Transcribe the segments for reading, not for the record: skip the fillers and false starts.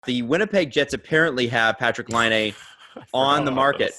The Winnipeg Jets apparently have Patrik Laine on the market.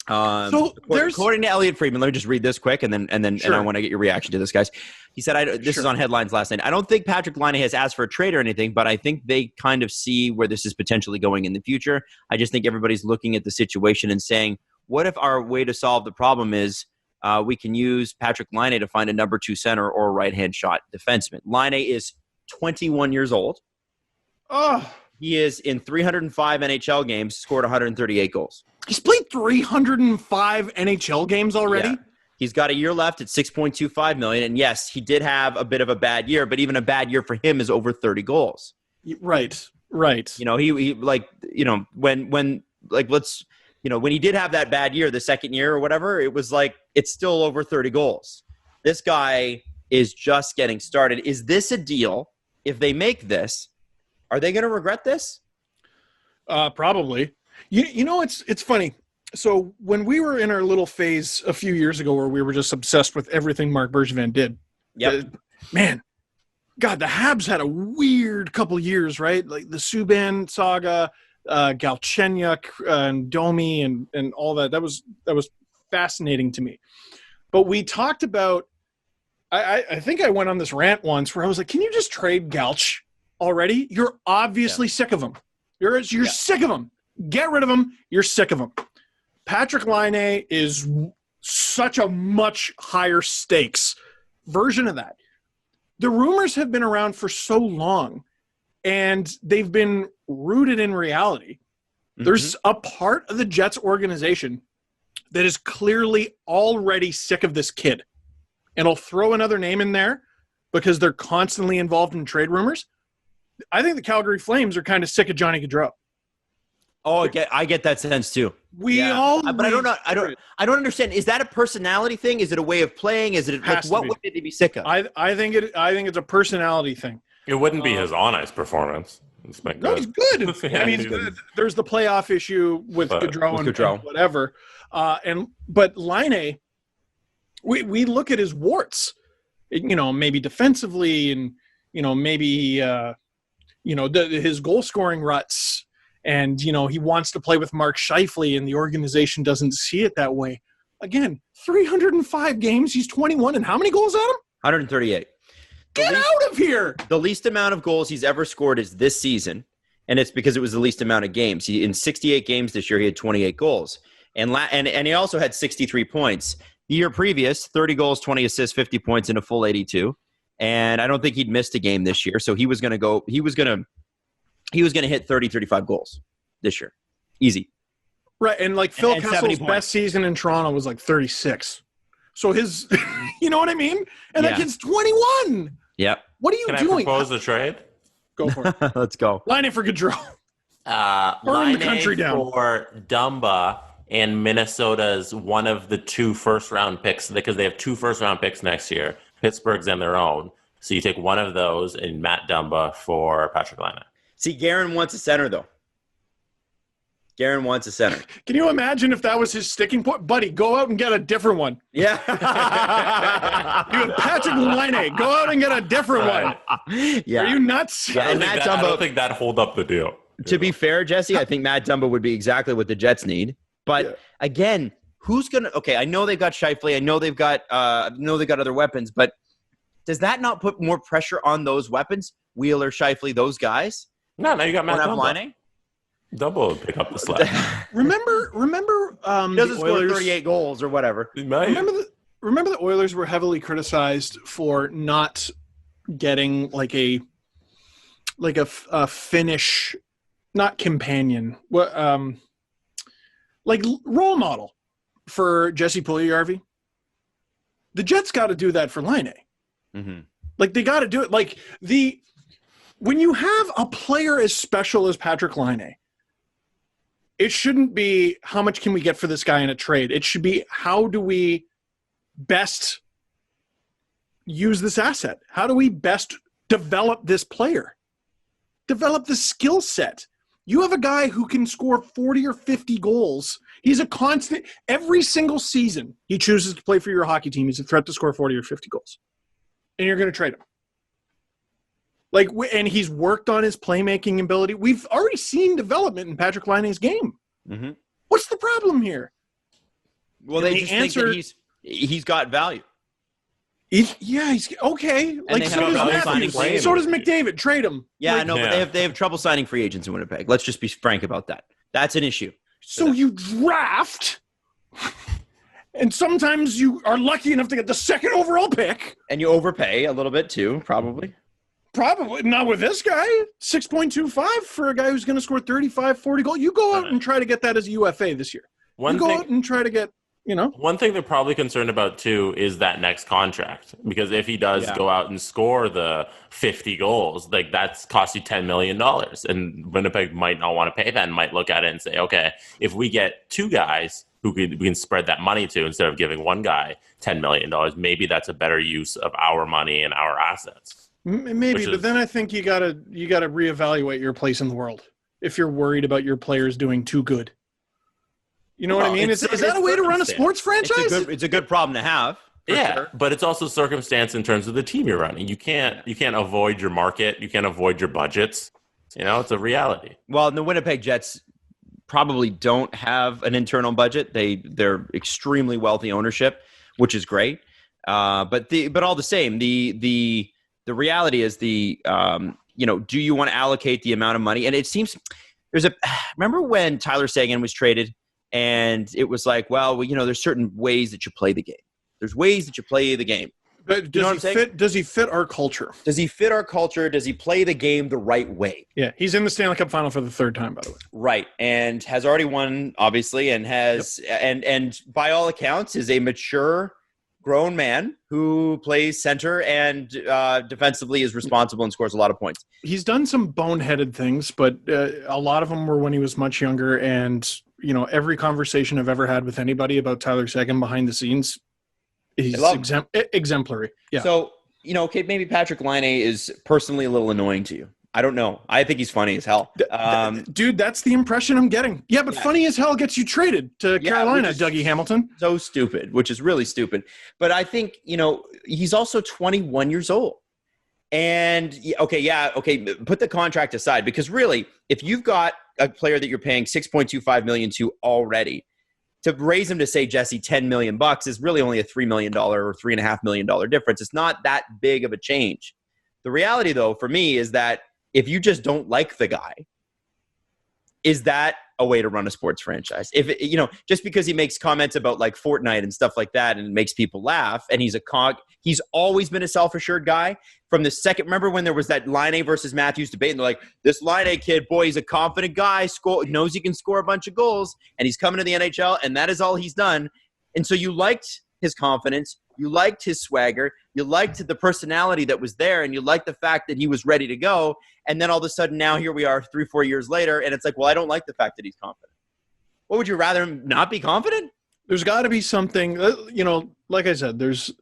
According to Elliot Friedman, let me just read this quick, and then I want to get your reaction to this, guys. He said, "This is on Headlines last night. I don't think Patrik Laine has asked for a trade or anything, but I think they kind of see where this is potentially going in the future. I just think everybody's looking at the situation and saying, what if our way to solve the problem is we can use Patrik Laine to find a number 2 center or a right-hand shot defenseman? Laine is 21 years old. He is in 305 NHL games, scored 138 goals. He's played 305 NHL games already? Yeah. He's got a year left at $6.25 million. And yes, he did have a bit of a bad year, but even a bad year for him is over 30 goals. Right. When he did have that bad year, the second year or whatever, it was like, it's still over 30 goals. This guy is just getting started. Is this a deal? If they make this, are they going to regret this? Probably. It's funny. So when we were in our little phase a few years ago where we were just obsessed with everything Marc Bergevin did, the Habs had a weird couple years, right? Like the Subban saga, Galchenyuk and Domi and all that. That was fascinating to me. But we talked about, I think I went on this rant once where I was like, can you just trade Galch already? You're obviously sick of him. You're sick of him. Get rid of him. You're sick of him. Patrik Laine is such a much higher stakes version of that. The rumors have been around for so long, and they've been rooted in reality. Mm-hmm. There's a part of the Jets organization that is clearly already sick of this kid. And I'll throw another name in there because they're constantly involved in trade rumors. I think the Calgary Flames are kind of sick of Johnny Gaudreau. Oh, I get that sense too. But I don't understand. Is that a personality thing? Is it a way of playing? Is it what would they be sick of? I think it's a personality thing. It wouldn't be his on ice performance. He's good. I mean, there's the playoff issue with Gaudreau and whatever. But Laine, we look at his warts. Maybe defensively, and maybe his goal scoring ruts. And, he wants to play with Mark Scheifele, and the organization doesn't see it that way. Again, 305 games. He's 21. And how many goals, Adam? 138. Get out of here! The least amount of goals he's ever scored is this season, and it's because it was the least amount of games. In 68 games this year, he had 28 goals. And he also had 63 points. The year previous, 30 goals, 20 assists, 50 points in a full 82. And I don't think he'd missed a game this year. So he was going to hit 30, 35 goals this year. Easy. Right. And Phil Kessel's best season in Toronto was 36. So his, you know what I mean? And that kid's 21. Yep. What are you doing? Can I propose a trade? Go for it. Let's go. Laine for Gaudreau. Burn the country down. For Dumba and Minnesota's one of the 2 first-round picks, because they have 2 first-round picks next year. Pittsburgh's and their own. So you take one of those and Matt Dumba for Patrik Laine. See, Guerin wants a center, though. Guerin wants a center. Can you imagine if that was his sticking point? Buddy, go out and get a different one. Yeah. You have Patrik Laine. Go out and get a different one. Yeah. Are you nuts? Yeah, I don't think that hold up the deal. To be fair, Jesse, I think Matt Dumba would be exactly what the Jets need. But again, who's going to – okay, I know they've got Scheifele. I know they've got other weapons. But does that not put more pressure on those weapons? Wheeler, Scheifele, those guys? No, you got Matt Dumba. Dumba will pick up the slack. Remember he doesn't score 38 goals or whatever. Remember the Oilers were heavily criticized for not getting a Finnish, not companion, role model for Jesse Puljujarvi. The Jets got to do that for Laine. Mm-hmm. They got to do it. When you have a player as special as Patrik Laine, it shouldn't be how much can we get for this guy in a trade. It should be how do we best use this asset? How do we best develop this player? Develop the skill set. You have a guy who can score 40 or 50 goals. He's a constant. Every single season he chooses to play for your hockey team, he's a threat to score 40 or 50 goals. And you're going to trade him. Like, and he's worked on his playmaking ability. We've already seen development in Patrik Laine's game. Mm-hmm. What's the problem here? Well, they just think that he's got value. He's okay. Like, so does Matthews. So does McDavid. Trade him. Yeah, like, no, but they have trouble signing free agents in Winnipeg. Let's just be frank about that. That's an issue. So you draft, and sometimes you are lucky enough to get the second overall pick. And you overpay a little bit too, probably. Probably not with this guy. 6.25 for a guy who's going to score 35, 40 goals. You go out and try to get that as a UFA this year. Go out and try to get, One thing they're probably concerned about, too, is that next contract. Because if he does go out and score the 50 goals, like that's cost you $10 million. And Winnipeg might not want to pay that and might look at it and say, okay, if we get two guys who we can spread that money to instead of giving one guy $10 million, maybe that's a better use of our money and our assets. Maybe, but then I think you gotta reevaluate your place in the world if you're worried about your players doing too good. You know what I mean? Is that a way to run a sports franchise? It's a good problem to have. Sure. But it's also circumstance in terms of the team you're running. You can't avoid your market. You can't avoid your budgets. It's a reality. Well, the Winnipeg Jets probably don't have an internal budget. They're extremely wealthy ownership, which is great. But all the same, the reality is do you want to allocate the amount of money? And it seems remember when Tyler Seguin was traded and it was like, well, there's certain ways that you play the game. There's ways that you play the game. But does he fit our culture? Does he fit our culture? Does he play the game the right way? Yeah, he's in the Stanley Cup final for the third time, by the way. Right. And has already won, obviously, and has and by all accounts is a mature grown man who plays center and defensively is responsible and scores a lot of points. He's done some boneheaded things, but a lot of them were when he was much younger. And, every conversation I've ever had with anybody about Tyler Seguin behind the scenes, he's exemplary. Yeah. So, maybe Patrik Laine is personally a little annoying to you. I don't know. I think he's funny as hell. Dude, that's the impression I'm getting. Yeah, but funny as hell gets you traded to Carolina, Dougie Hamilton. So stupid, which is really stupid. But I think, he's also 21 years old. And, put the contract aside. Because really, if you've got a player that you're paying $6.25 million to already, to raise him to, say, Jesse, $10 million is really only a $3 million or $3.5 million difference. It's not that big of a change. The reality, though, for me is that if you just don't like the guy, is that a way to run a sports franchise? If just because he makes comments about like Fortnite and stuff like that and it makes people laugh, and he's always been a self-assured guy from the second. Remember when there was that Laine versus Matthews debate, and they're like, this Laine kid, boy, he's a confident guy, knows he can score a bunch of goals, and he's coming to the NHL, and that is all he's done. And so you liked his confidence, you liked his swagger, you liked the personality that was there, and you liked the fact that he was ready to go. And then all of a sudden now here we are 3-4 years later, and it's like, well, I don't like the fact that he's confident. What would you rather him not be confident? There's got to be something, like I said, there's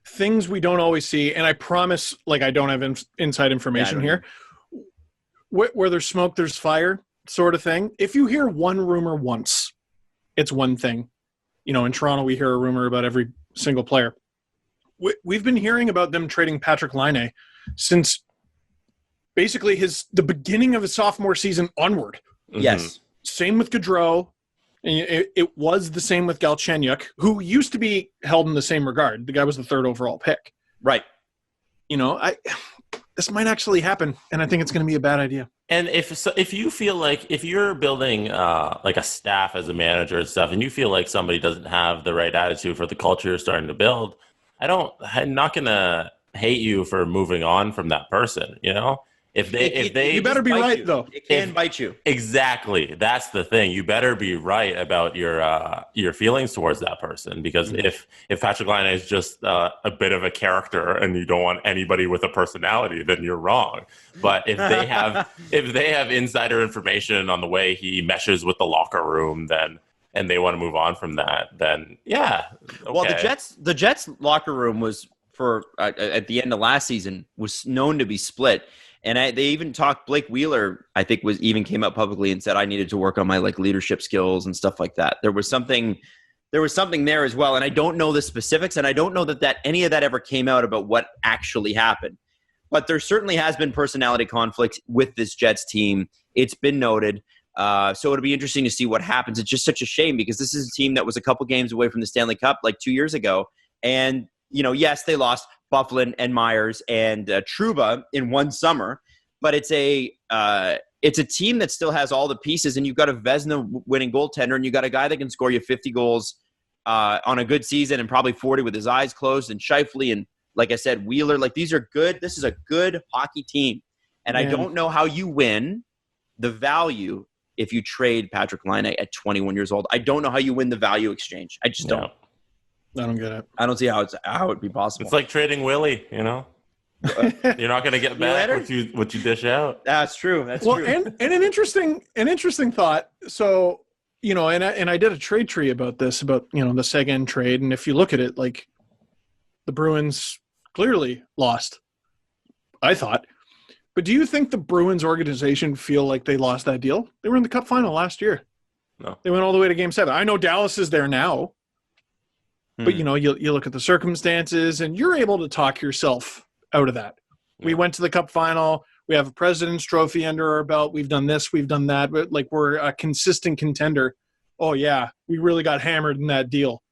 things we don't always see. And I promise, I don't have inside information here. Where there's smoke, there's fire sort of thing. If you hear one rumor once, it's one thing. In Toronto, we hear a rumor about every single player. We've been hearing about them trading Patrik Laine since basically the beginning of his sophomore season onward. Mm-hmm. Yes. Same with Gaudreau. And it was the same with Galchenyuk, who used to be held in the same regard. The guy was the third overall pick. Right. This might actually happen, and I think it's going to be a bad idea. And if you feel like if you're building like a staff as a manager and stuff, and you feel like somebody doesn't have the right attitude for the culture you're starting to build, I'm not going to hate you for moving on from that person. If they you better be right, though. It can bite you. Exactly. That's the thing. You better be right about your feelings towards that person, because if Patrik Laine is just a bit of a character and you don't want anybody with a personality, then you're wrong. But if they have insider information on the way he meshes with the locker room, and they want to move on from that, then yeah. Okay. Well, the Jets locker room was at the end of last season was known to be split. And they even talked. Blake Wheeler, I think, came up publicly and said I needed to work on my leadership skills and stuff like that. There was something there as well, and I don't know the specifics, and I don't know that any of that ever came out about what actually happened. But there certainly has been personality conflict with this Jets team. It's been noted. So it'll be interesting to see what happens. It's just such a shame because this is a team that was a couple games away from the Stanley Cup like 2 years ago. And, yes, they lost Bufflin and Myers and Trouba in one summer. But it's a team that still has all the pieces, and you've got a Vezina winning goaltender, and you've got a guy that can score you 50 goals on a good season and probably 40 with his eyes closed, and Scheifele and, like I said, Wheeler. Like, these are good. This is a good hockey team. And I don't know how you win the value if you trade Patrik Laine at 21 years old. I don't know how you win the value exchange. I just don't. I don't get it. I don't see how it'd be possible. It's like trading Willie, You're not going to get back what you dish out. That's true. That's true. And an interesting thought. So, and I did a trade tree about this, about, the Seguin trade. And if you look at it, like, the Bruins clearly lost, I thought. But do you think the Bruins organization feel like they lost that deal? They were in the Cup final last year. No. They went all the way to Game 7. I know Dallas is there now. But, you look at the circumstances, and you're able to talk yourself out of that. We went to the Cup final. We have a President's Trophy under our belt. We've done this. We've done that. But, we're a consistent contender. Oh, yeah, we really got hammered in that deal.